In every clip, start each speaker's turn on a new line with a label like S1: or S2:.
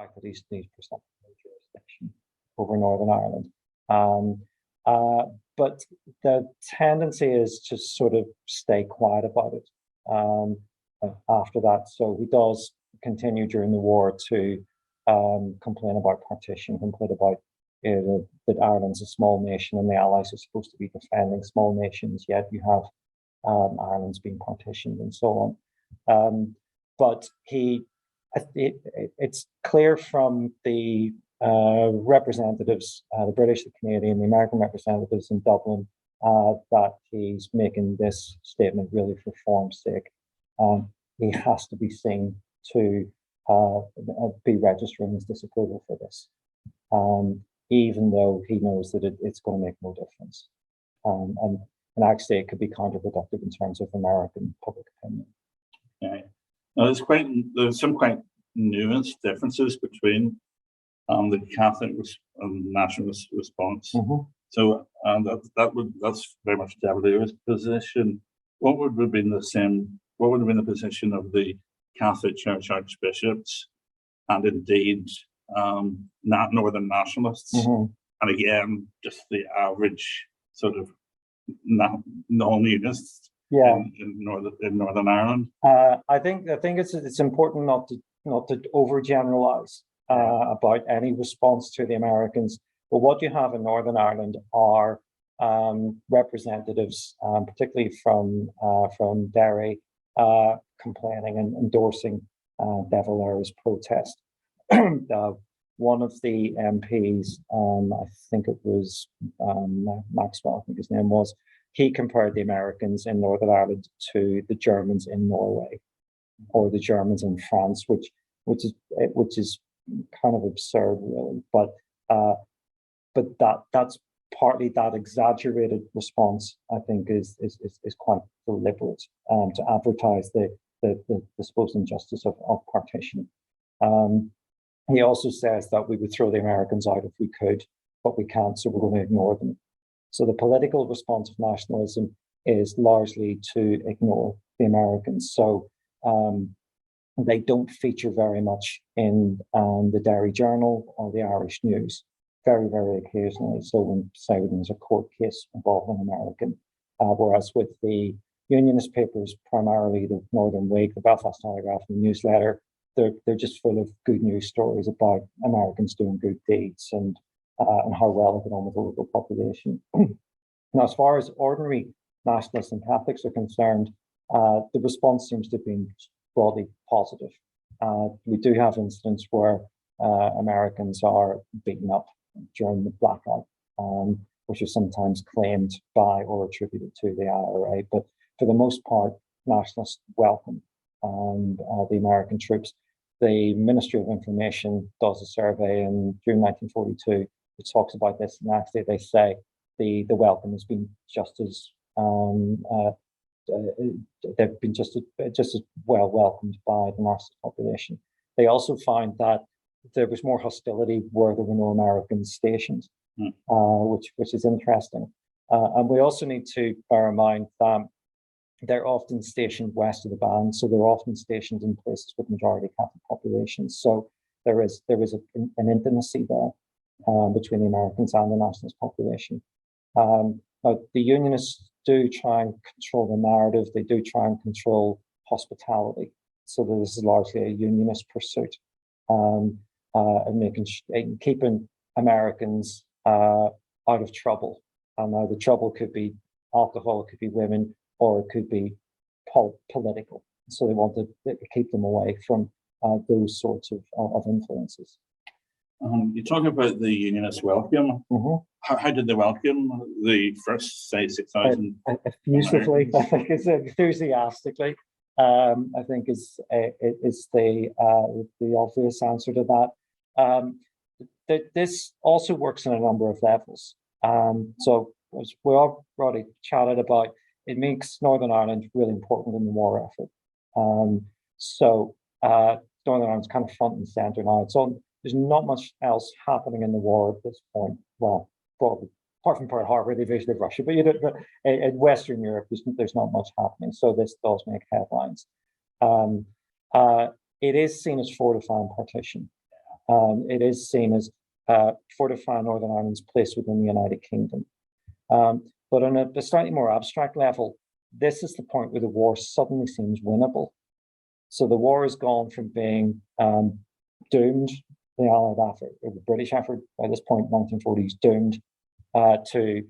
S1: fact that he's presenting no jurisdiction over Northern Ireland. But the tendency is to sort of stay quiet about it after that. So he does continue during the war to complain about partition, complain about that Ireland's a small nation and the Allies are supposed to be defending small nations, yet you have Ireland's being partitioned and so on. But it's clear from the representatives, the British, the Canadian, the American representatives in Dublin, that he's making this statement really for form's sake. He has to be seen to be registering his disapproval for this, even though he knows that it's going to make no difference. And actually, it could be counterproductive in terms of American public opinion.
S2: Yeah. Now, there's some quite nuanced differences between the Catholic and nationalist response.
S1: Mm-hmm.
S2: So that's very much De Valera's position. What would have been the position of the Catholic Church archbishops and indeed Northern nationalists?
S1: Mm-hmm.
S2: And again, just the average sort of non-unionists in Northern Ireland.
S1: I think it's important not to overgeneralize about any response to the Americans. But what you have in Northern Ireland are representatives, particularly from Derry, complaining and endorsing De Valera's protest. One of the MPs, I think it was Maxwell, I think his name was, he compared the Americans in Northern Ireland to the Germans in Norway or the Germans in France, which is kind of absurd, really. But that's partly that exaggerated response, I think, is quite deliberate to advertise the supposed injustice of partition. He also says that we would throw the Americans out if we could, but we can't, so we're going to ignore them. So the political response of nationalism is largely to ignore the Americans. So they don't feature very much in the Derry Journal or the Irish News, very, very occasionally. So when, say, there's a court case involving an American, whereas with the Unionist papers, primarily the Northern Whig, the Belfast Telegraph, and the Newsletter, they're just full of good news stories about Americans doing good deeds and how well they get on with the local population. Now, as far as ordinary nationalists and Catholics are concerned, the response seems to have been broadly positive. We do have incidents where Americans are beaten up during the blackout, which is sometimes claimed by or attributed to the IRA. But for the most part, nationalists welcome the American troops. The Ministry of Information does a survey in June 1942, which talks about this, and actually they say the welcome has been just as they've been just as well welcomed by the nationalist population. They also find that there was more hostility where there were no Americans stationed, which is interesting. And we also need to bear in mind that they're often stationed west of the band, so they're often stationed in places with majority Catholic populations. So there is an intimacy there between the Americans and the nationalist population. Now, the Unionists do try and control the narrative. They do try and control hospitality. So this is largely a Unionist pursuit, and keeping Americans out of trouble. And now the trouble could be alcohol, it could be women, or it could be political. So they want to keep them away from those sorts of influences.
S2: You talk about the Unionist welcome.
S1: Mm-hmm.
S2: How did they welcome the first, say, 6,000?
S1: Effusively, I think it's enthusiastically. I think is the obvious answer to that. This also works on a number of levels. So as we already chatted about, it makes Northern Ireland really important in the war effort. So Northern Ireland's kind of front and centre now. There's not much else happening in the war at this point. Well, probably apart from Pearl Harbor, the invasion of Russia, but in Western Europe, there's not much happening. So this does make headlines. It is seen as fortifying partition. it is seen as fortifying Northern Ireland's place within the United Kingdom. But on a slightly more abstract level, this is the point where the war suddenly seems winnable. So the war has gone from being doomed, the Allied effort, or the British effort by this point, 1940s, doomed, to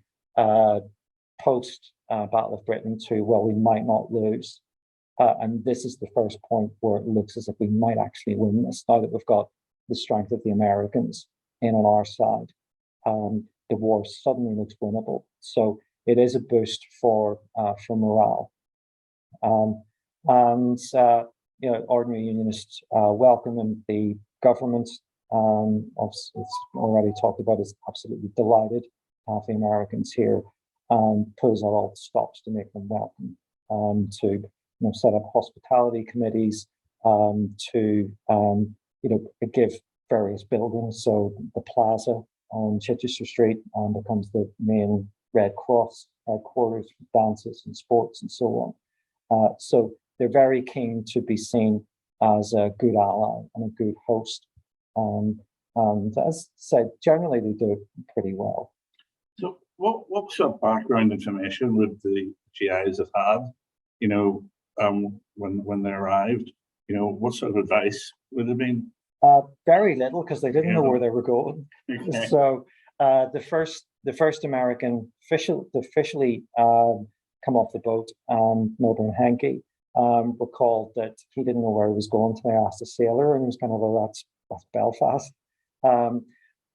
S1: post Battle of Britain to, well, we might not lose. And this is the first point where it looks as if we might actually win this, now that we've got the strength of the Americans in on our side. The war suddenly looks winnable. So it is a boost for morale. Ordinary unionists welcome, and the government, it's already talked about, is absolutely delighted to have the Americans here, and pulls out all the stops to make them welcome, to set up hospitality committees, to give various buildings. So the plaza on Chichester Street becomes the main Red Cross headquarters for dances and sports and so on. So they're very keen to be seen as a good ally and a good host. And as I said, generally they do it pretty well.
S2: So what sort of background information would the GIs have had, when they arrived? What sort of advice would have been?
S1: Very little, because they didn't know where they were going.
S2: Okay.
S1: So the first American officially come off the boat, Milburn Hankey, recalled that he didn't know where he was going until I asked a sailor, and he was kind of, well, that's Belfast.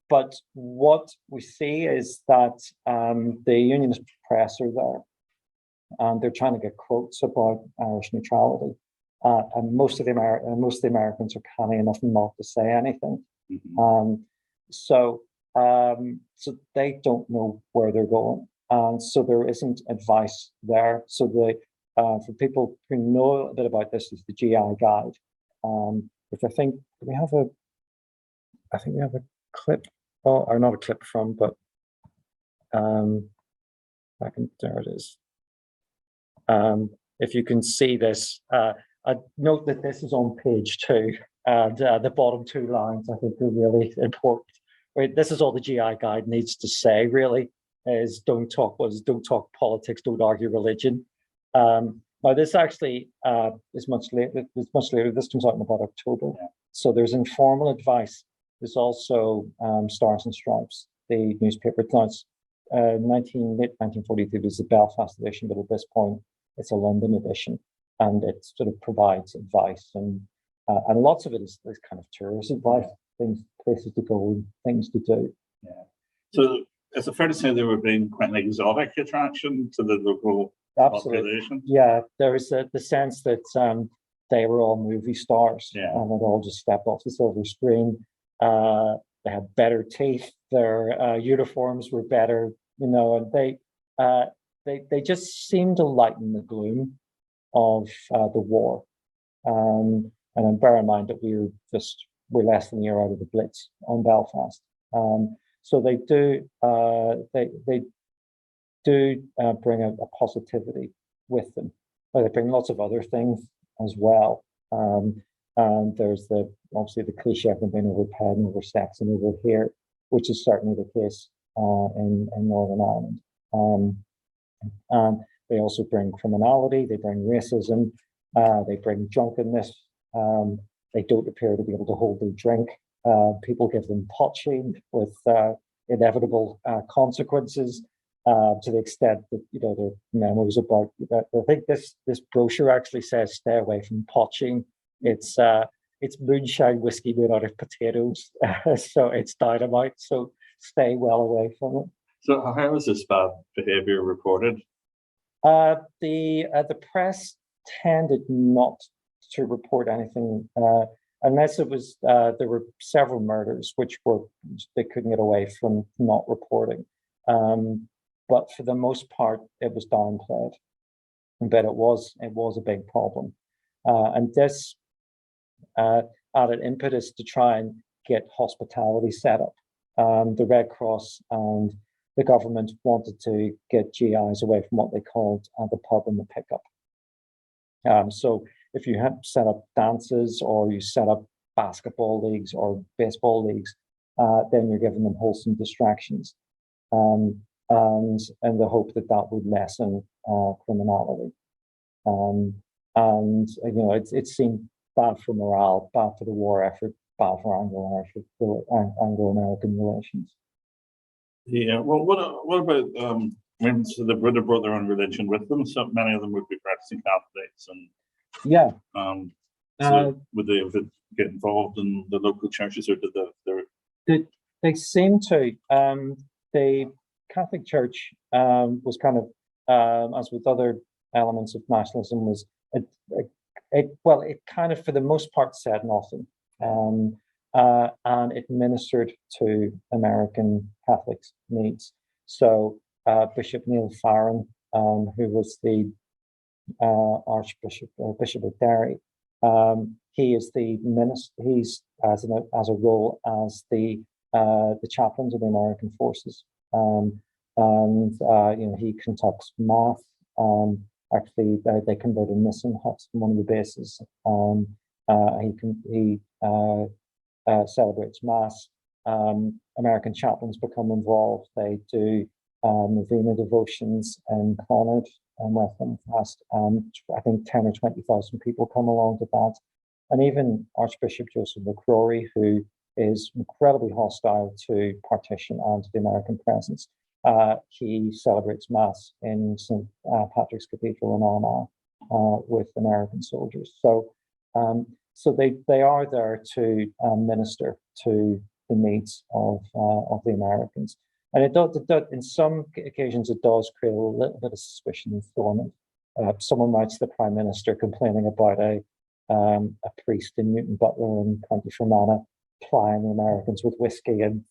S1: But what we see is that the Unionist press are there, and they're trying to get quotes about Irish neutrality. And most of the Americans are canny enough not to say anything. Mm-hmm. So they don't know where they're going, and so there isn't advice there. So for people who know a bit about this, is the GI Guide, which I think we have a clip, or not a clip from, but there it is. If you can see this, I note that this is on page 2, and the bottom 2 lines I think are really important. Right, this is all the GI Guide needs to say, really, is don't talk politics, don't argue religion. Now this actually is much later. This comes out in about October. Yeah. So there's informal advice. There's also Stars and Stripes, the newspaper. Now it's late 1943 was the Belfast edition, but at this point it's a London edition, and it sort of provides advice, and lots of it is kind of tourist advice, things, places to go, and things to do.
S2: Yeah. So is it fair to say they were being quite an exotic attraction to the local population?
S1: Yeah, there is the sense that they were all movie stars,
S2: yeah,
S1: and they'd all just stepped off the silver screen. They had better teeth, their uniforms were better, and they just seemed to lighten the gloom of the war. And then bear in mind that we're less than a year out of the Blitz on Belfast. So they do bring a positivity with them. But they bring lots of other things as well. And there's obviously the cliche of them being overpaid and oversexed and over here, which is certainly the case in Northern Ireland. And they also bring criminality, they bring racism, they bring drunkenness. They don't appear to be able to hold their drink. People give them potshing with inevitable consequences, to the extent that there are memos about that. I think this brochure actually says stay away from potshing. It's moonshine whiskey made out of potatoes, so it's dynamite. So stay well away from it.
S2: So how was this bad behaviour reported?
S1: The press tended not to report anything unless it was there were several murders which they couldn't get away from not reporting. But for the most part, it was downplayed. But it was a big problem, and this added impetus to try and get hospitality set up. The Red Cross and the government wanted to get GIs away from what they called the pub and the pickup. So if you had set up dances or you set up basketball leagues or baseball leagues, then you're giving them wholesome distractions, and in the hope that that would lessen criminality. And it seemed bad for morale, bad for the war effort, bad for Anglo-American relations.
S2: Yeah. Well, what about women? So they would have brought their own religion with them. So many of them would be practicing Catholics, and
S1: yeah.
S2: So would they get involved in the local churches, or did
S1: they seem to? The Catholic Church was kind of, as with other elements of nationalism, was it kind of for the most part said nothing, and it ministered to American Catholics' needs. So Bishop Neil Farren, who was the Archbishop or Bishop of Derry, he is the minister. He's as a role as the chaplain of the American forces, and he conducts mass. Actually, they converted missing huts from one of the bases. He celebrates mass. American chaplains become involved. They do novena devotions in Clonard and West Belfast. I think 10 or 20,000 people come along to that. And even Archbishop Joseph McCrory, who is incredibly hostile to partition and to the American presence, he celebrates Mass in St. Patrick's Cathedral in Armagh with American soldiers. So they are there to minister to the needs of the Americans. And it does, in some occasions, it does create a little bit of suspicion in Thormont. Someone writes the Prime Minister complaining about a priest in Newton Butler in County Fermanagh plying the Americans with whiskey and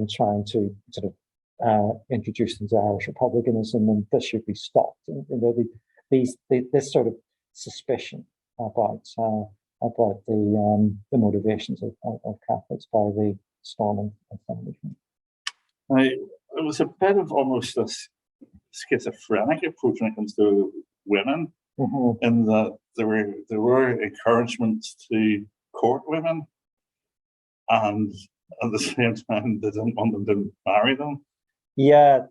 S1: trying to sort of introduce them to Irish republicanism, and this should be stopped. And, this sort of suspicion about the motivations of Catholics by the Stormont establishment.
S2: It was a bit of almost a schizophrenic approach when it comes to women, in that there were encouragements to court women, and at the same time they didn't want them to marry them.
S1: Yeah,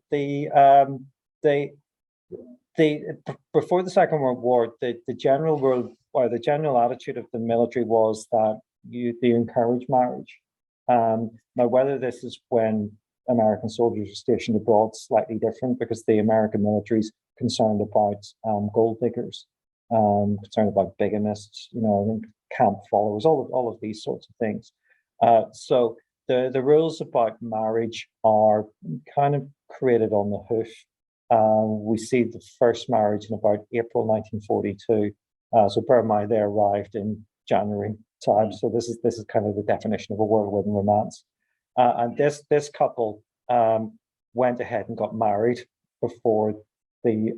S1: before the Second World War, the general rule or the general attitude of the military was that they encourage marriage. Now, whether this is when American soldiers are stationed abroad, slightly different, because the American military is concerned about gold diggers, concerned about bigamists, camp followers, all of these sorts of things. So the rules about marriage are kind of created on the hoof. We see the first marriage in about April 1942. So bear in mind they arrived in January time. So this is kind of the definition of a whirlwind romance. And this couple went ahead and got married before the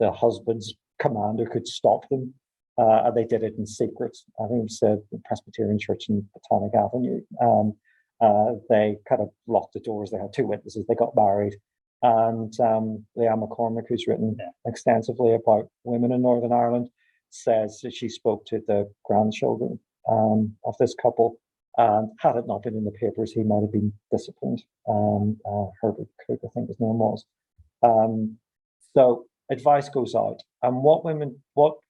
S1: husband's commander could stop them. And they did it in secret. I think it was the Presbyterian Church in Botanic Avenue. They kind of locked the doors. They had two witnesses. They got married. And Leanne McCormick, who's written extensively about women in Northern Ireland, says that she spoke to the grandchildren of this couple. And had it not been in the papers, he might have been disciplined. Herbert Cook, I think his name was. So advice goes out, and what women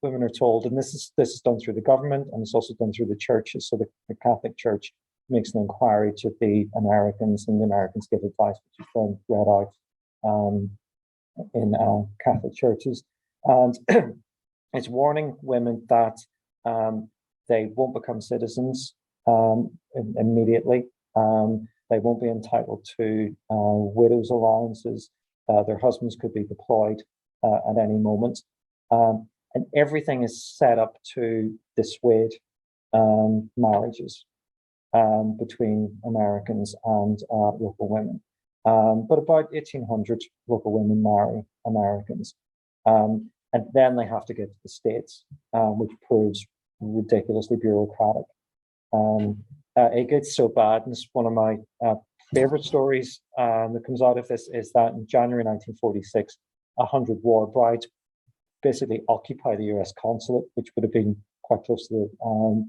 S1: are told, and this is done through the government, and it's also done through the churches. So the Catholic Church makes an inquiry to the Americans, and the Americans give advice, which is then read out in Catholic churches, and it's warning women that they won't become citizens immediately. They won't be entitled to widows' allowances. Their husbands could be deployed at any moment, and everything is set up to dissuade marriages between Americans and local women. But about 1,800 local women marry Americans, and then they have to get to the States, which proves ridiculously bureaucratic. It gets so bad, and it's one of my favorite stories that comes out of this, is that in January 1946, 100 war brides basically occupy the US consulate, which would have been quite close to the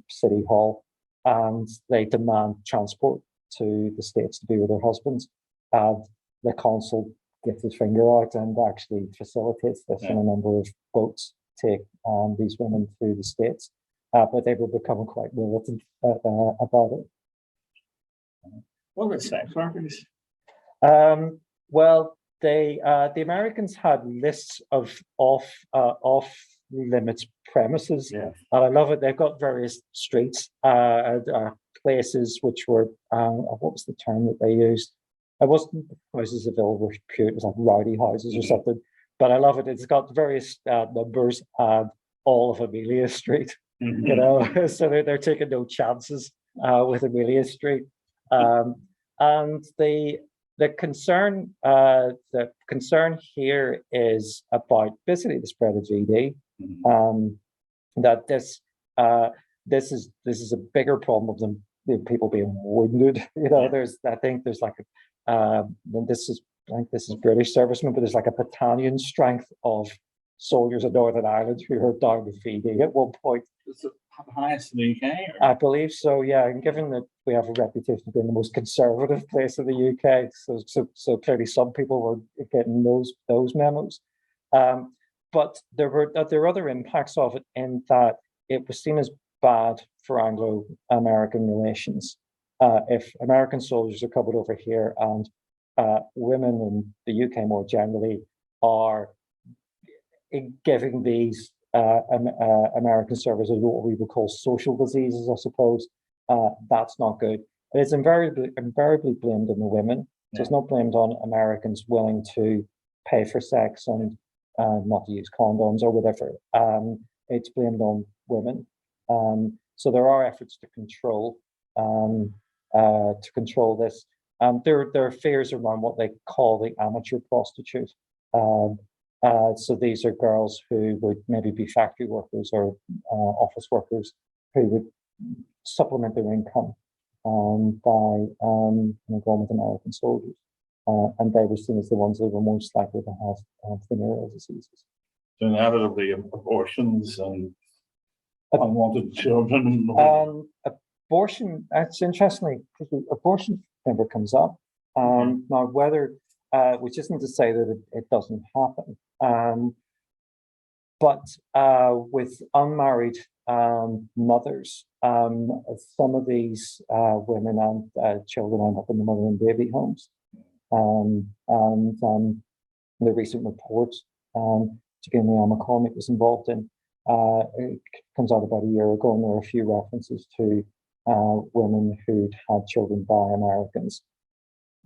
S1: City Hall, and they demand transport to the States to be with their husbands. And the consul gets his finger out and actually facilitates this, and a number of boats take these women to the States. But they were becoming quite militant about it.
S2: What about sex workers?
S1: Well, the Americans had lists of off limits premises, and I love it. They've got various streets, places which were what was the term that they used? It wasn't houses of ill repute. It was like rowdy houses or something. But I love it. It's got various numbers and all of Amelia Street. You know, so they're taking no chances with Amelia Street. And the concern here is about basically the spread of GD. That this is a bigger problem than people being wounded. You know, I think there's like this is British servicemen, but there's like a battalion strength of soldiers in Northern Ireland who are down with VD at one point.
S2: Is it the highest in the UK? Or?
S1: I believe so, yeah. And given that we have a reputation of being the most conservative place in the UK, so clearly some people were getting those memos. But there were other impacts of it in that it was seen as bad for Anglo-American relations. If American soldiers are coming over here and women in the UK more generally are giving these American services what we would call social diseases, I suppose, that's not good. And it's invariably blamed on the women. So it's not blamed on Americans willing to pay for sex and not to use condoms or whatever. It's blamed on women. So there are efforts to control this. There are fears around what they call the amateur prostitute. So these are girls who would maybe be factory workers or office workers who would supplement their income by going with American soldiers. And they were seen as the ones that were most likely to have venereal diseases.
S2: So inevitably abortions and unwanted children.
S1: Abortion, it's interesting because abortion never comes up. Now, whether, which isn't to say that it doesn't happen, but with unmarried mothers, some of these women and children end up in the mother and baby homes. And the recent report, again, Leanne McCormick was involved in, it comes out about a year ago, and there are a few references to women who'd had children by Americans.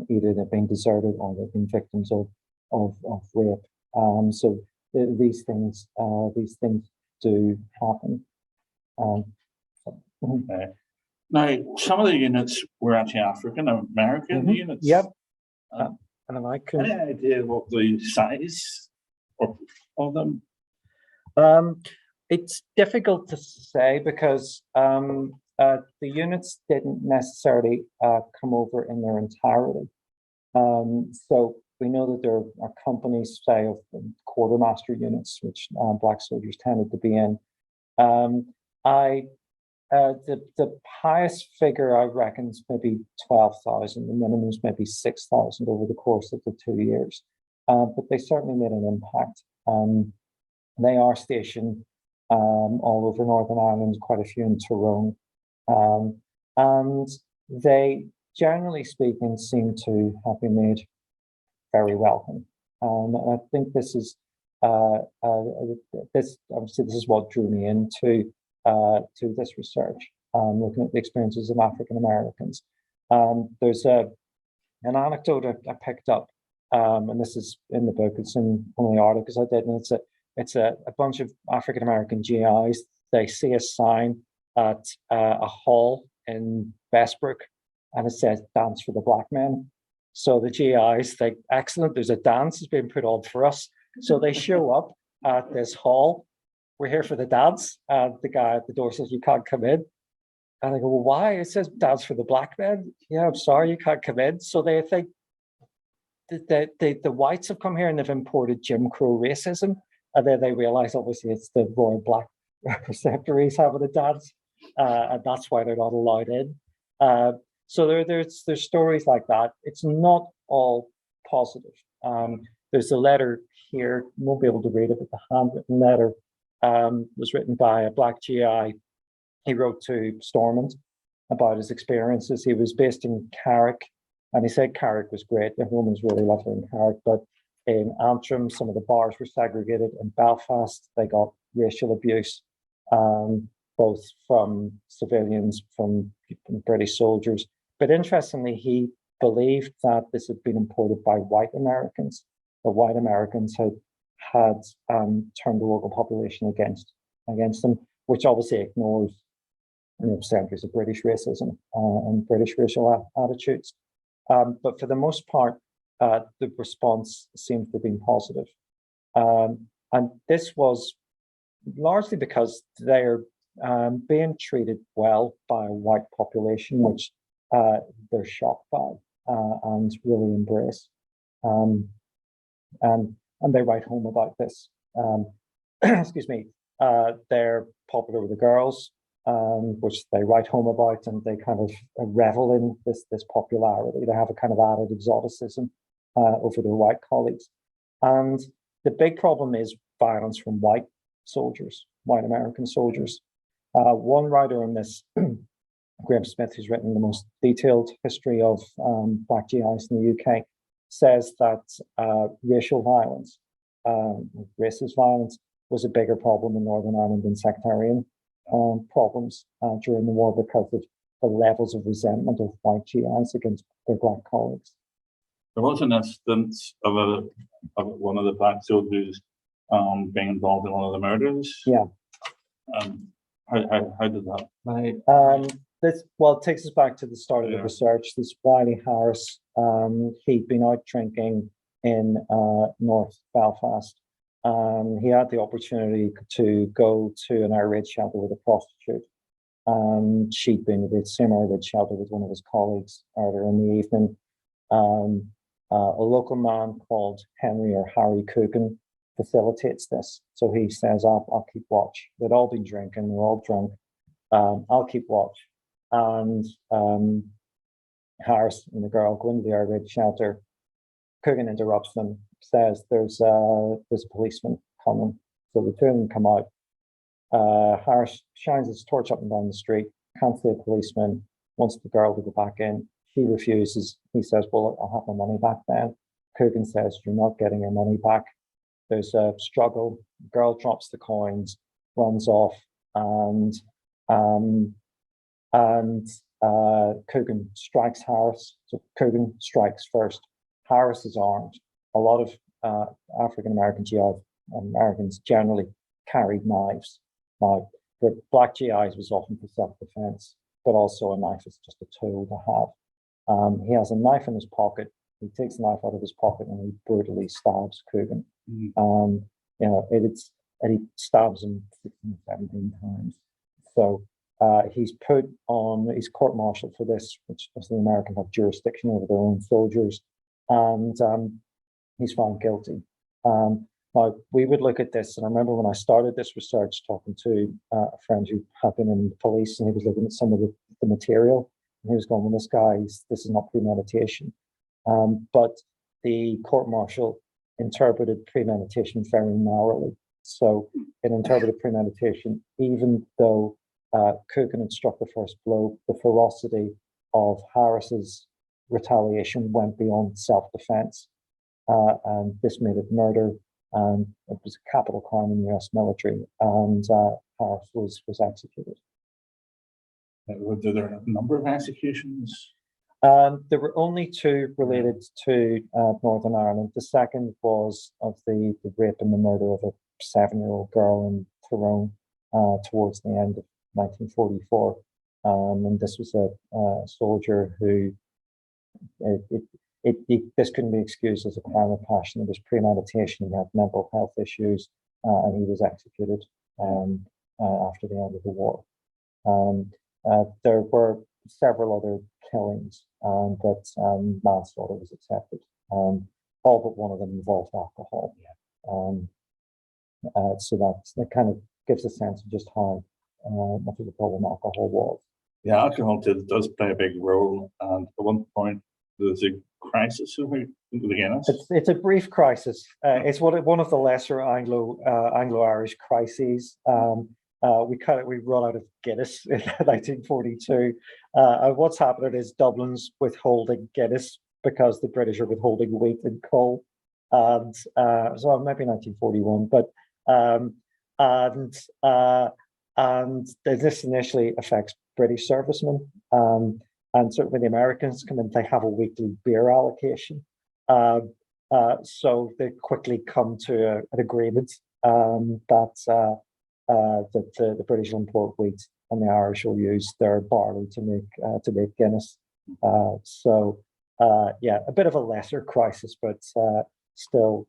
S1: Either they've been deserted or they've been victims of rape. So these things do happen.
S2: Now, some of the units were actually African American units.
S1: Yep. And I can.
S2: Any idea what the size of them?
S1: It's difficult to say because the units didn't necessarily come over in their entirety. So we know that there are companies, say, of quartermaster units, which Black soldiers tended to be in. The highest figure I reckon is maybe 12,000. The minimum is maybe 6,000 over the course of the 2 years. But they certainly made an impact. They are stationed all over Northern Ireland, quite a few in Tyrone. And they, generally speaking, seem to have been made very welcome. I think this is this is what drew me into to this research, looking at the experiences of African Americans. There's an anecdote I picked up, and this is in the book. It's in one of the articles I did, and it's a bunch of African American GIs. They see a sign at a hall in Westbrook, and it says "Dance for the Black Men." So the GIs think, excellent, there's a dance that's being put on for us. So they show up at this hall. We're here for the dance. And the guy at the door says, you can't come in. And I go, well, why? It says dance for the black men. Yeah, I'm sorry, you can't come in. So they think that the whites have come here and they've imported Jim Crow racism. And then they realize, obviously, it's the royal black receptaries having a dance, and that's why they're not allowed in. So there's stories like that. It's not all positive. There's a letter here, you won't be able to read it, but the handwritten letter was written by a black GI. He wrote to Stormont about his experiences. He was based in Carrick, and he said Carrick was great. The home was really lovely in Carrick, but in Antrim, some of the bars were segregated. In Belfast, they got racial abuse, both from civilians, from British soldiers. But interestingly, he believed that this had been imported by white Americans. The white Americans had turned the local population against them, which obviously ignores centuries of British racism and British racial attitudes. But for the most part, the response seems to have been positive. And this was largely because they're being treated well by a white population, which they're shocked by and really embrace. And they write home about this. Excuse me. They're popular with the girls, which they write home about, and they kind of revel in this popularity. They have a kind of added exoticism over their white colleagues. And the big problem is violence from white soldiers, white American soldiers. One writer on this, Graham Smith, who's written the most detailed history of black GIs in the UK, says that racial violence, racist violence, was a bigger problem in Northern Ireland than sectarian problems during the war because of the levels of resentment of white GIs against their black colleagues.
S2: There was an instance of one of the black soldiers being involved in one of the murders.
S1: Yeah.
S2: How did that?
S1: It takes us back to the start of the research. This Wiley Harris, he'd been out drinking in North Belfast. He had the opportunity to go to an Irish raid shelter with a prostitute. She'd been at the same Irish raid shelter with one of his colleagues earlier in the evening. A local man called Henry or Harry Coogan facilitates this. So he says, I'll keep watch. They'd all been drinking, they're all drunk. I'll keep watch. And Harris and the girl go into the Irish raid shelter. Coogan interrupts them, says there's a policeman coming. So the two of them come out. Harris shines his torch up and down the street, can't see a policeman, wants the girl to go back in. She refuses. He says, well, I'll have my money back then. Coogan says, you're not getting your money back. There's a struggle. The girl drops the coins, runs off, and Coogan strikes Harris. So Coogan strikes first. Harris is armed. A lot of African-American GIs, Americans generally carried knives. Now, the black GIs was often for self-defense, but also a knife is just a tool to have. He has a knife in his pocket. He takes the knife out of his pocket and he brutally stabs Coogan. And he stabs him 16, 17 times. So he's court-martialed for this, which does the Americans have jurisdiction over their own soldiers, and he's found guilty. Now, we would look at this, and I remember when I started this research talking to a friend who had been in the police, and he was looking at some of the material, and he was going, well, this is not premeditation. But the court-martial interpreted premeditation very narrowly. So it interpreted premeditation, even though Coogan had struck the first blow, the ferocity of Harris's retaliation went beyond self-defense, and this made it murder, and it was a capital crime in the US military, and Harris was executed.
S2: Were there a number of executions?
S1: There were only two related to Northern Ireland. The second was of the rape and the murder of a 7-year-old girl in Tyrone towards the end of 1944. And this was a soldier who, this couldn't be excused as a crime of passion. It was premeditation. He had mental health issues, and he was executed after the end of the war. There were several other killings, but manslaughter was accepted. All but one of them involved alcohol. So that kind of gives a sense of just how much of a problem alcohol was.
S2: Yeah, alcohol does play a big role, and at one point there's a crisis of the Guinness.
S1: It's a brief crisis. It's one of the lesser Anglo-Irish crises. We run out of Guinness in 1942. What's happening is Dublin's withholding Guinness because the British are withholding wheat and coal, and so maybe 1941. But and this initially affects British servicemen, and certainly the Americans come in. They have a weekly beer allocation, so they quickly come to an agreement that the British will import wheat and the Irish will use their barley to make Guinness. So yeah, a bit of a lesser crisis, but still,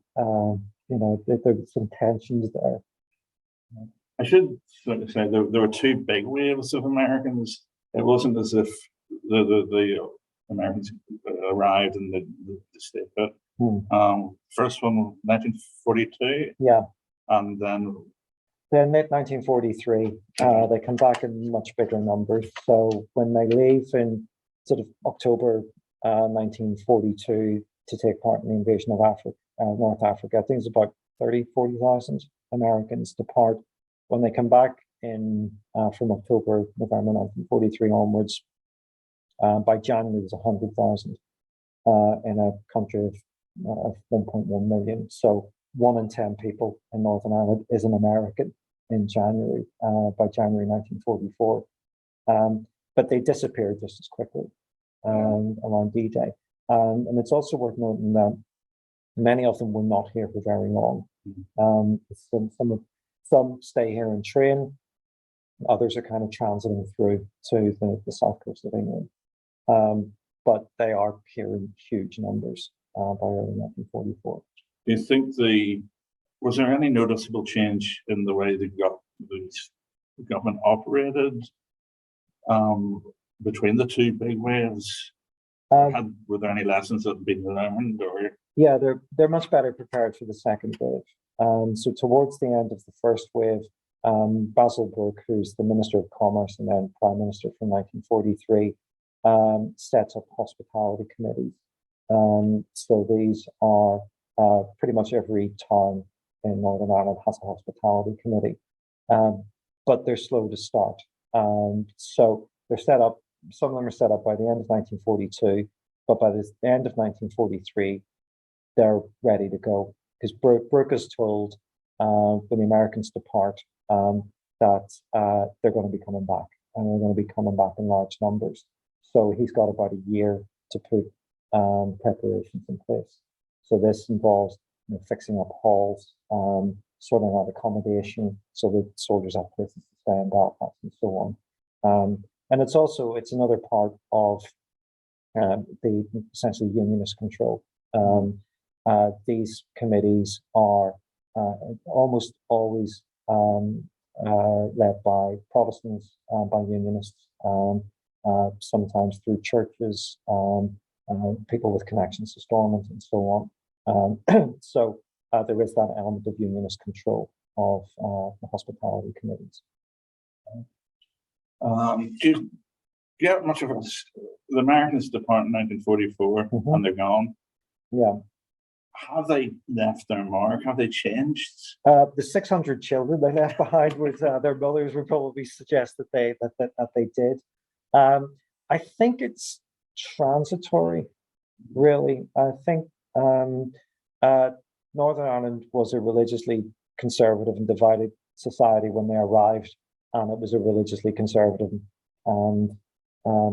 S1: there's some tensions there.
S2: I should sort of say there were two big waves of Americans. It wasn't as if the Americans arrived in the state. But first one, 1942.
S1: Yeah.
S2: And then
S1: mid-1943, they come back in much bigger numbers. So when they leave in sort of October 1942 to take part in the invasion of North Africa, I think it's about 40,000 Americans depart. When they come back in from October, November 1943 onwards, by January there's 100,000 in a country of 1.1 million. So 1 in 10 people in Northern Ireland is an American in January, by January 1944. But they disappeared just as quickly around D-Day. And it's also worth noting that many of them were not here for very long. Some stay here and train, others are kind of transiting through to the south coast of England. But they are here in huge numbers by early 1944.
S2: Do you think was there any noticeable change in the way the government operated between the two big waves? Were there any lessons that had been learned? Or
S1: yeah, they're much better prepared for the second wave. So towards the end of the first wave, Basil Brooke, who's the Minister of Commerce and then Prime Minister from 1943, sets up hospitality committees. So these are pretty much every town in Northern Ireland has a hospitality committee, but they're slow to start. So they're set up. Some of them are set up by the end of 1942, but by the end of 1943, they're ready to go. Because Brooke is told when the Americans depart that they're going to be coming back, and they're going to be coming back in large numbers. So he's got about a year to put preparations in place. So this involves fixing up halls, sorting out accommodation so that soldiers have places to stay in Belfast and so on. And it's another part of the essentially unionist control. These committees are almost always led by Protestants, by unionists, sometimes through churches, people with connections to Stormont and so on. So there is that element of unionist control of the hospitality committees.
S2: Do you get much of the Americans depart in 1944 and they're gone?
S1: Yeah.
S2: Have they left their mark? Have they changed?
S1: The 600 children they left behind with their mothers would probably suggest that they did. I think it's transitory, really. I think Northern Ireland was a religiously conservative and divided society when they arrived, and it was a religiously conservative and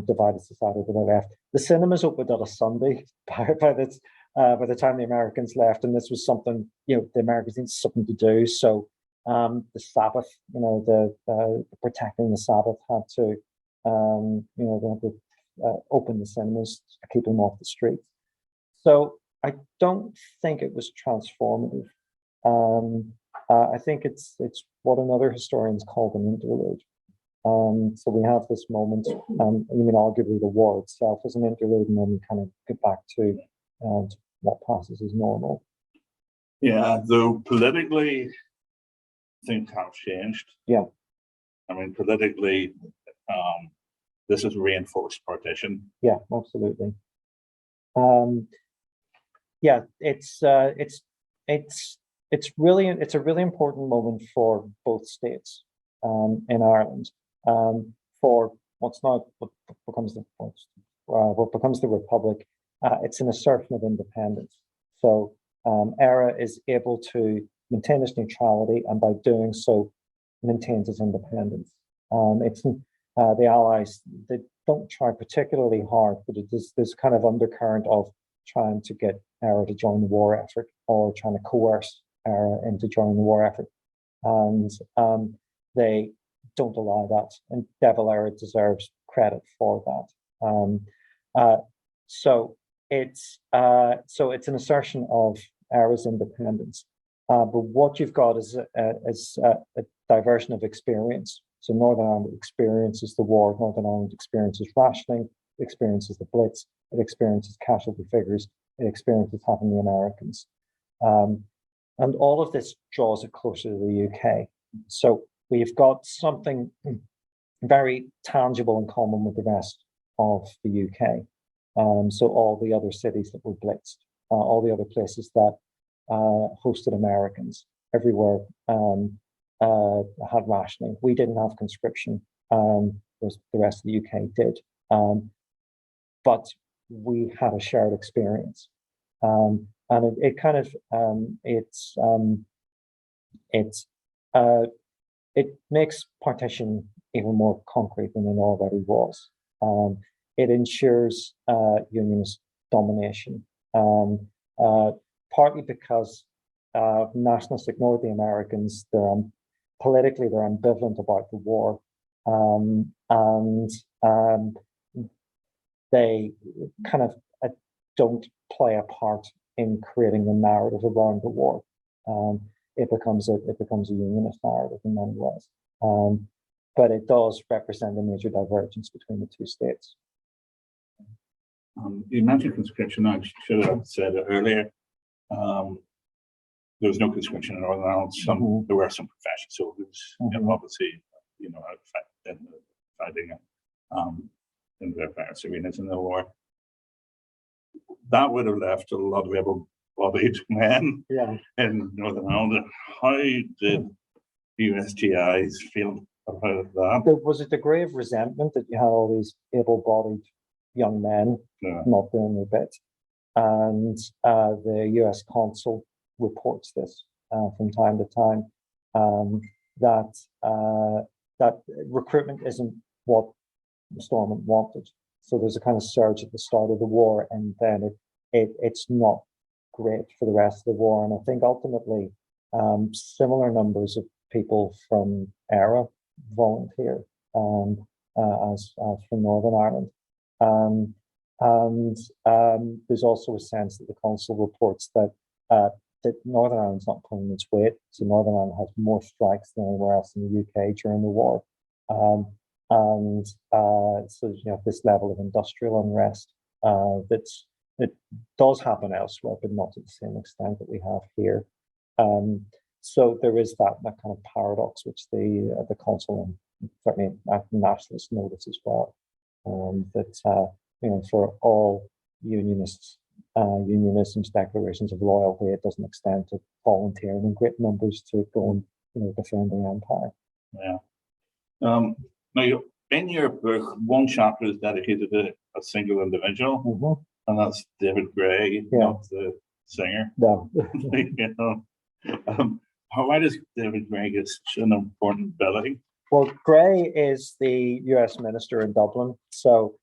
S1: divided society when they left. The cinemas opened on a Sunday by the time the Americans left, and this was something, the Americans needed something to do. So the Sabbath, the protecting the Sabbath had to, they had to open the cinemas to keep them off the streets. So I don't think it was transformative. I think it's what another historians call an interlude. So we have this moment, arguably the war itself is an interlude, and then we kind of get back to what passes as normal.
S2: Yeah, though politically, things have changed.
S1: Yeah.
S2: I mean, politically, this has reinforced partition.
S1: Yeah, absolutely. Yeah, it's a really important moment for both states in Ireland. For what becomes the Republic, it's an assertion of independence. So ERA is able to maintain its neutrality, and by doing so, maintains its independence. The Allies, they don't try particularly hard, but it is this kind of undercurrent of trying to get ERA to join the war effort, or trying to coerce ERA into joining the war effort, and they don't allow that. And De Valera deserves credit for that. So it's an assertion of ERA's independence. But what you've got is a diversion of experience. So Northern Ireland experiences the war, Northern Ireland experiences rationing, it experiences the Blitz, it experiences casualty figures, it experiences having the Americans. And all of this draws it closer to the UK. So we've got something very tangible in common with the rest of the UK. So all the other cities that were blitzed, all the other places that hosted Americans, everywhere had rationing. We didn't have conscription, whereas the rest of the UK did. But we had a shared experience. And it makes partition even more concrete than it already was. It ensures unionist domination, partly because nationalists ignored the Americans. Politically, they're ambivalent about the war, and they kind of don't play a part in creating the narrative around the war. It becomes a unionist narrative in many ways, but it does represent a major divergence between the two states.
S2: You mentioned conscription. I should have said it earlier. There was no conscription in Northern Ireland. There were some professional soldiers, obviously, fighting in the various arenas in the war. That would have left a lot of able-bodied men in Northern Ireland. How did USGIs feel about that?
S1: There was a degree of resentment that you had all these able-bodied young men not doing their bit, and the US consul reports this from time to time, that recruitment isn't what Stormont wanted. So there's a kind of surge at the start of the war, and then it's not great for the rest of the war. And I think ultimately similar numbers of people from ERA volunteer as from Northern Ireland. And there's also a sense that the consul reports that Northern Ireland's not pulling its weight. So Northern Ireland has more strikes than anywhere else in the UK during the war. So you have this level of industrial unrest that does happen elsewhere, but not to the same extent that we have here. So there is that kind of paradox, which the consul and certainly nationalists notice as well. That for all unionists, unionism's declarations of loyalty, it doesn't extend to volunteering in great numbers to go and defend the empire.
S2: Yeah. Now, in your book, one chapter is dedicated to a single individual, and that's David Gray, not the singer.
S1: No.
S2: Why does David Gray get such an important billing?
S1: Well, Gray is the US minister in Dublin, so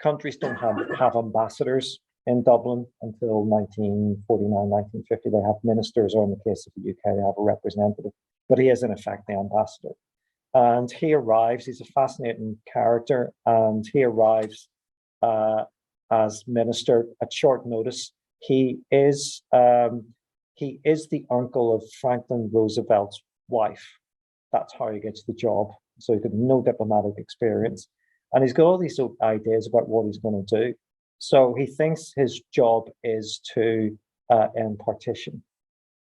S1: countries don't have ambassadors in Dublin until 1949, 1950. They have ministers, or in the case of the UK, they have a representative, but he is in effect the ambassador. And he arrives, he's a fascinating character, and he arrives as minister at short notice. He is the uncle of Franklin Roosevelt's wife. That's how he gets the job. So he's got no diplomatic experience. And he's got all these ideas about what he's going to do. So he thinks his job is to end partition.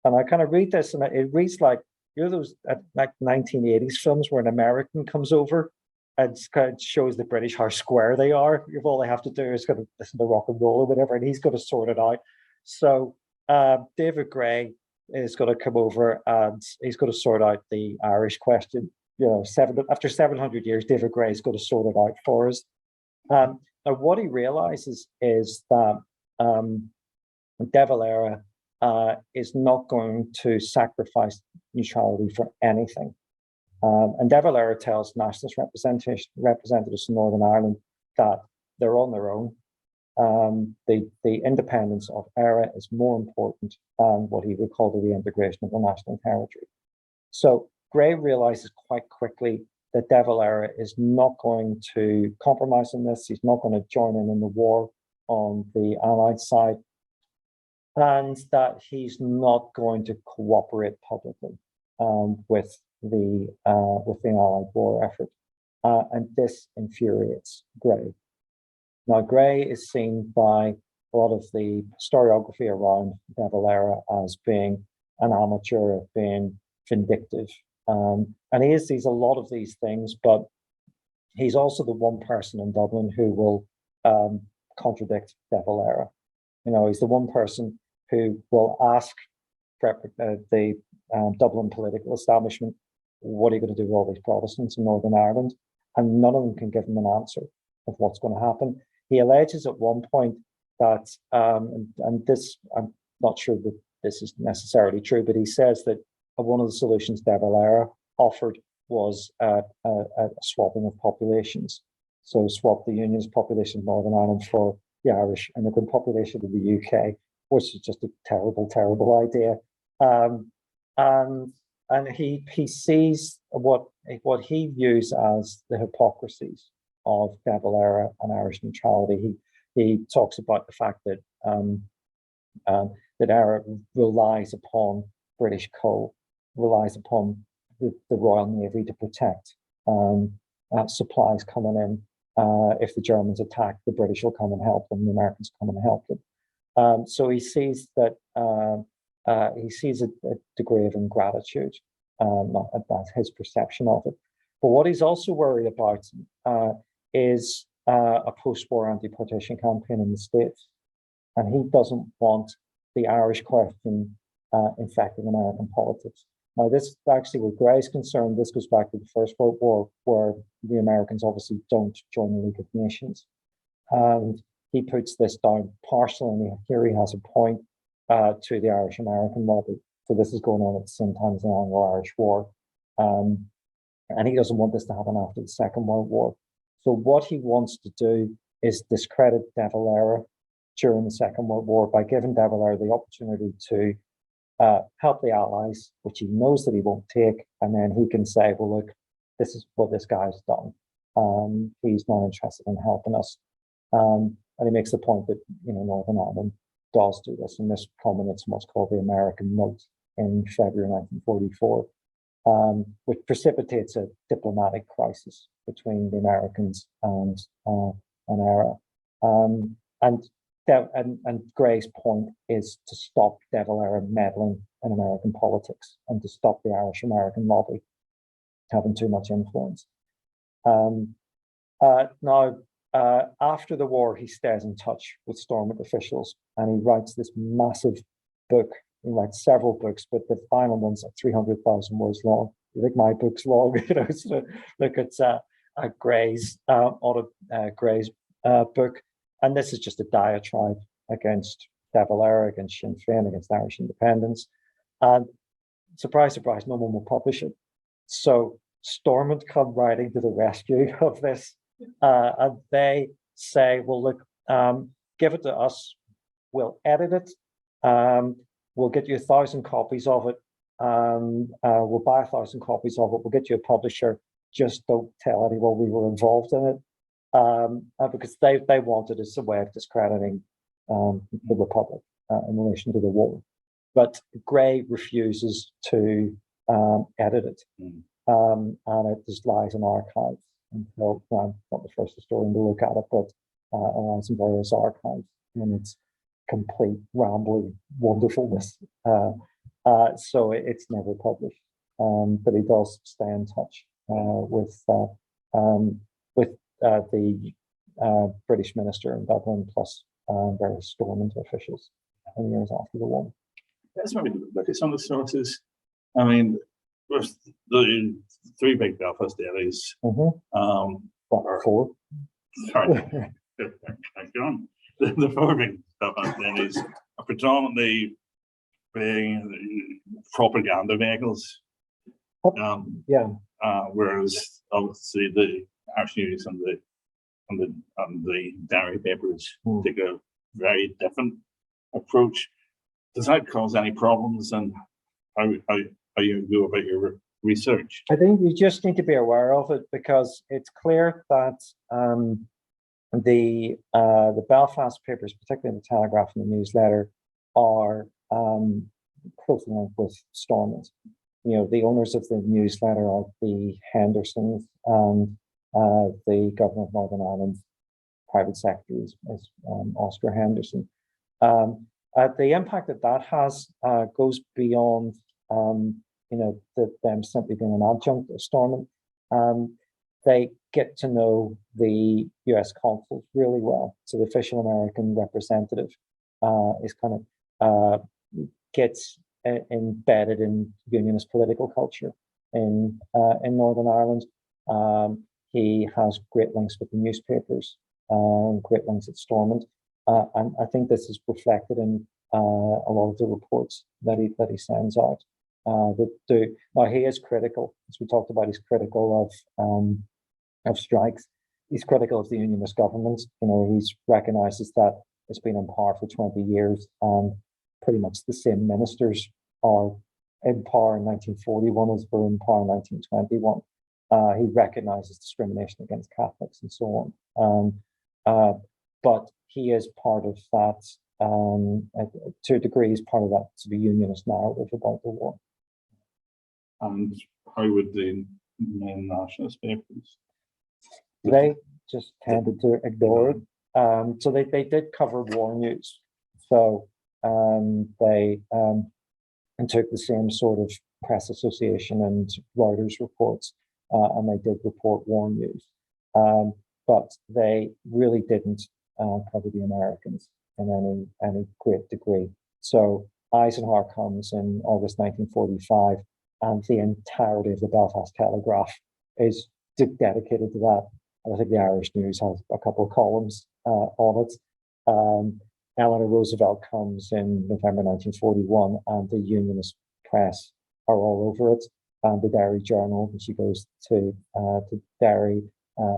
S1: And I kind of read this, and it reads like those like 1980s films where an American comes over and kind of shows the British how square they are. All they have to do is kind of listen to rock and roll or whatever, and he's going to sort it out. So David Gray is going to come over and he's going to sort out the Irish question. After 700 years, David Gray is going to sort it out for us. Now, what he realizes is that De Valera is not going to sacrifice neutrality for anything. And De Valera tells nationalist representatives in Northern Ireland that they're on their own. The independence of Éire is more important than what he would call the reintegration of the national territory. So Gray realizes quite quickly that De Valera is not going to compromise on this. He's not going to join in the war on the Allied side, and that he's not going to cooperate publicly with the Allied war effort. And this infuriates Gray. Now, Gray is seen by a lot of the historiography around De Valera as being an amateur, being vindictive. And he sees a lot of these things, but he's also the one person in Dublin who will contradict De Valera. He's the one person who will ask the Dublin political establishment, what are you going to do with all these Protestants in Northern Ireland? And none of them can give him an answer of what's going to happen. He alleges at one point that, and this, I'm not sure that this is necessarily true, but he says that one of the solutions De Valera offered was a swapping of populations. So swap the Unionist population of Northern Ireland for the Irish immigrant population of the UK, which is just a terrible, terrible idea. And he sees what he views as the hypocrisies of De Valera and Irish neutrality. He talks about the fact that that Éire relies upon British coal, relies upon the Royal Navy to protect supplies coming in. If the Germans attack, the British will come and help them, the Americans come and help them. So he sees that he sees a degree of ingratitude. That's his perception of it. But what he's also worried about is a post-war anti-partition campaign in the States. And he doesn't want the Irish question infecting American politics. Now, this actually, with Gray's concerned, this goes back to the First World War, where the Americans obviously don't join the League of Nations. And he puts this down partially, and here he has a point, to the Irish-American lobby. So this is going on at the same time as the Anglo-Irish War. And he doesn't want this to happen after the Second World War. So what he wants to do is discredit De Valera during the Second World War by giving De Valera the opportunity to help the Allies, which he knows that he won't take, and then he can say, well, look, this is what this guy's done. He's not interested in helping us. And he makes the point that, Northern Ireland does do this, and this culminates in what's called the American Note in February 1944, which precipitates a diplomatic crisis between the Americans and Éire. And Gray's point is to stop De Valera meddling in American politics and to stop the Irish-American lobby having too much influence. Now, after the war, he stays in touch with Stormont officials, and he writes this massive book. He writes several books, but the final one's 300,000 words long. You think my book's long? So look at Gray's Gray's book. And this is just a diatribe against De Valera, against Sinn Féin, against Irish independence. And surprise, surprise, no one will publish it. So Stormont come riding to the rescue of this. And they say, well, look, give it to us. We'll edit it. We'll get you 1,000 copies of it. We'll buy 1,000 copies of it. We'll get you a publisher. Just don't tell anyone we were involved in it. Because they wanted as a way of discrediting the Republic in relation to the war. But Gray refuses to edit it. And it just lies in archives until, I'm not the first historian to look at it, but it lies in various archives in its complete, rambling wonderfulness. So it's never published. but he does stay in touch with the British minister in Dublin, plus various Stormont officials in the years after the war.
S2: Let's maybe look at some of the sources. I mean, there's the three big Belfast dailies.
S1: Four.
S2: Sorry, on. The four big Belfast dailies are predominantly being propaganda vehicles. Whereas obviously the Irish News and the Derry papers take a very different approach. Does that cause any problems, and how you go about your research?
S1: I think you just need to be aware of it, because it's clear that the Belfast papers, particularly the Telegraph and the Newsletter, are closely linked with Stormont. You know, the owners of the Newsletter are the Hendersons, and the Governor of Northern Ireland's private secretary is Oscar Henderson. The impact that has goes beyond them simply being an adjunct of Stormont. They get to know the US consuls really well. So the official American representative is kind of gets embedded in Unionist political culture in Northern Ireland. He has great links with the newspapers, great links at Stormont, and I think this is reflected in a lot of the reports that he sends out. Now he is critical, as we talked about. He's critical of strikes. He's critical of the Unionist government. You know, he recognises that it's been in power for 20 years, and pretty much the same ministers are in power in 1941 as were in power in 1921. He recognises discrimination against Catholics and so on. But he is part of that, to a degree, he's part of that sort of Unionist narrative about the war.
S2: And how would the main nationalist papers?
S1: They just tended to ignore it. So they did cover war news. So they took the same sort of press association and Reuters reports, and they did report war news. But they really didn't cover the Americans in any great degree. So Eisenhower comes in August 1945, and the entirety of the Belfast Telegraph is dedicated to that. And I think the Irish News has a couple of columns on it. Eleanor Roosevelt comes in November 1941, and the Unionist press are all over it. And the Derry Journal, when she goes to Derry,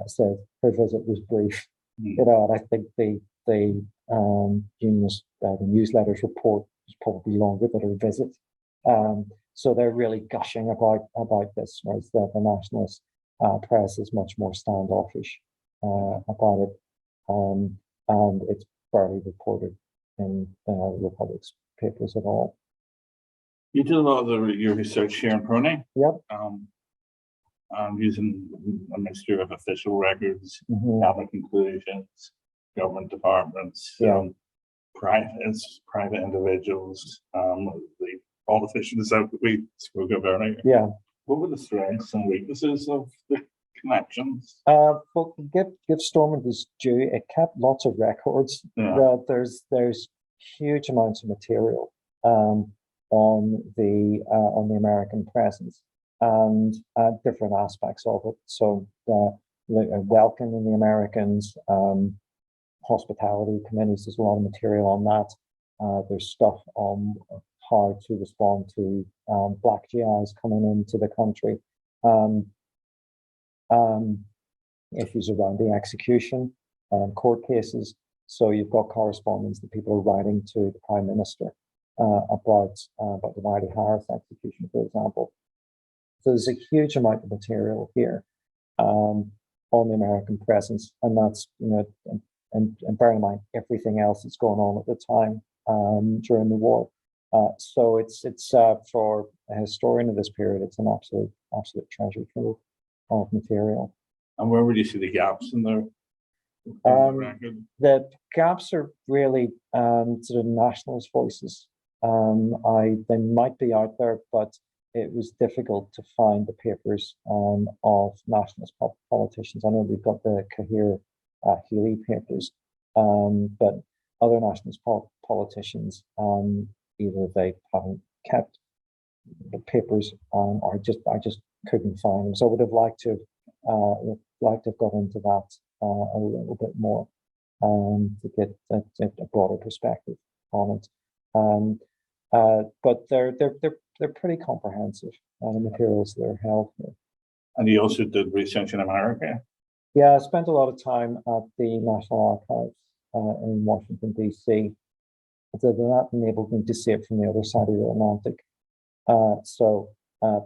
S1: said her visit was brief. You know, and I think the Unionist the Newsletter's report is probably longer than her visit. So they're really gushing about this, whereas the nationalist press is much more standoffish about it, and it's barely reported in the Republic's papers at all.
S2: You did a lot of your research here in PRONI.
S1: Yep.
S2: Using a mixture of official records, cabinet conclusions, government departments, private individuals, the politicians that we spoke of earlier.
S1: Yeah.
S2: What were the strengths and weaknesses of the connections?
S1: Well, give Stormont his due. It kept lots of records.
S2: Yeah.
S1: There's huge amounts of material on the American presence and different aspects of it. So welcoming the Americans, hospitality committees. There's a lot of material on that. There's stuff on how to respond to black GIs coming into the country. Issues around the execution, court cases. So you've got correspondence that people are writing to the Prime Minister about the Wiley Harris execution, for example. So there's a huge amount of material here on the American presence, and that's, you know, and bear in mind everything else that's going on at the time during the war. So it's for a historian of this period, it's an absolute treasure trove of material.
S2: And where would you see the gaps in the record?
S1: The gaps are really sort of nationalist voices. They might be out there, but it was difficult to find the papers of nationalist politicians. I know we've got the Cahir Healy papers, but other nationalist politicians, either they haven't kept the papers or I just couldn't find them. So I would have liked to have got into that a little bit more to get a broader perspective on it. But they're pretty comprehensive materials that are held here.
S2: And you also did research in America?
S1: Yeah, I spent a lot of time at the National Archives in Washington, D.C. So that enabled me to see it from the other side of the Atlantic. So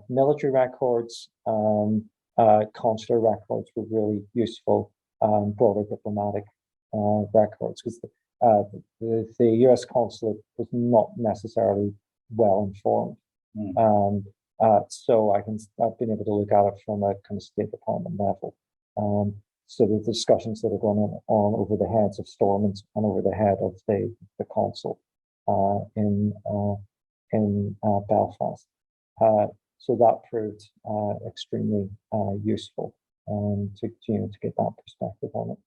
S1: military records, consular records were really useful, broader diplomatic records, because the US consulate was not necessarily well informed. So I've been able to look at it from a kind of State Department level. So the discussions that are going on over the heads of Stormont and over the head of the consul in Belfast. So that proved extremely useful to get that perspective on it.